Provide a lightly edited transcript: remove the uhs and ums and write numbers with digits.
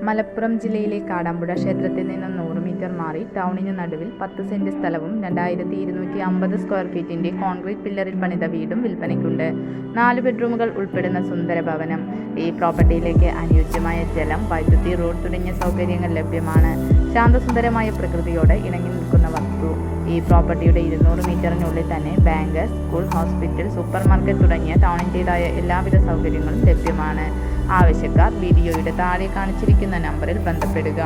മലപ്പുറം ജില്ലയിലെ കാടാമ്പുഴ ക്ഷേത്രത്തിൽ നിന്ന് 100 മീറ്റർ മാറി ടൗണിന് നടുവിൽ 10 സെന്റ് സ്ഥലവും 2250 സ്ക്വയർ ഫീറ്റിന്റെ കോൺക്രീറ്റ് പില്ലറിൽ പണിത വീടും വിൽപ്പനയ്ക്കുണ്ട്. 4 ബെഡ്റൂമുകൾ ഉൾപ്പെടുന്ന സുന്ദര ഭവനം. ഈ പ്രോപ്പർട്ടിയിലേക്ക് അനുയോജ്യമായ ജലം, വൈദ്യുതി, റോഡ് തുടങ്ങിയ സൗകര്യങ്ങൾ ലഭ്യമാണ്. ശാന്തസുന്ദരമായ പ്രകൃതിയോട് ഇണങ്ങി നിൽക്കുന്ന വസ്തു. ഈ പ്രോപ്പർട്ടിയുടെ 200 മീറ്ററിനുള്ളിൽ തന്നെ bank, school, hospital, super market തുടങ്ങിയ ടൗണിൻ്റെതായ എല്ലാവിധ സൗകര്യങ്ങളും ലഭ്യമാണ്. ആവശ്യക്കാർ വീഡിയോയുടെ താഴെ കാണിച്ചിരിക്കുന്ന നമ്പറിൽ ബന്ധപ്പെടുക.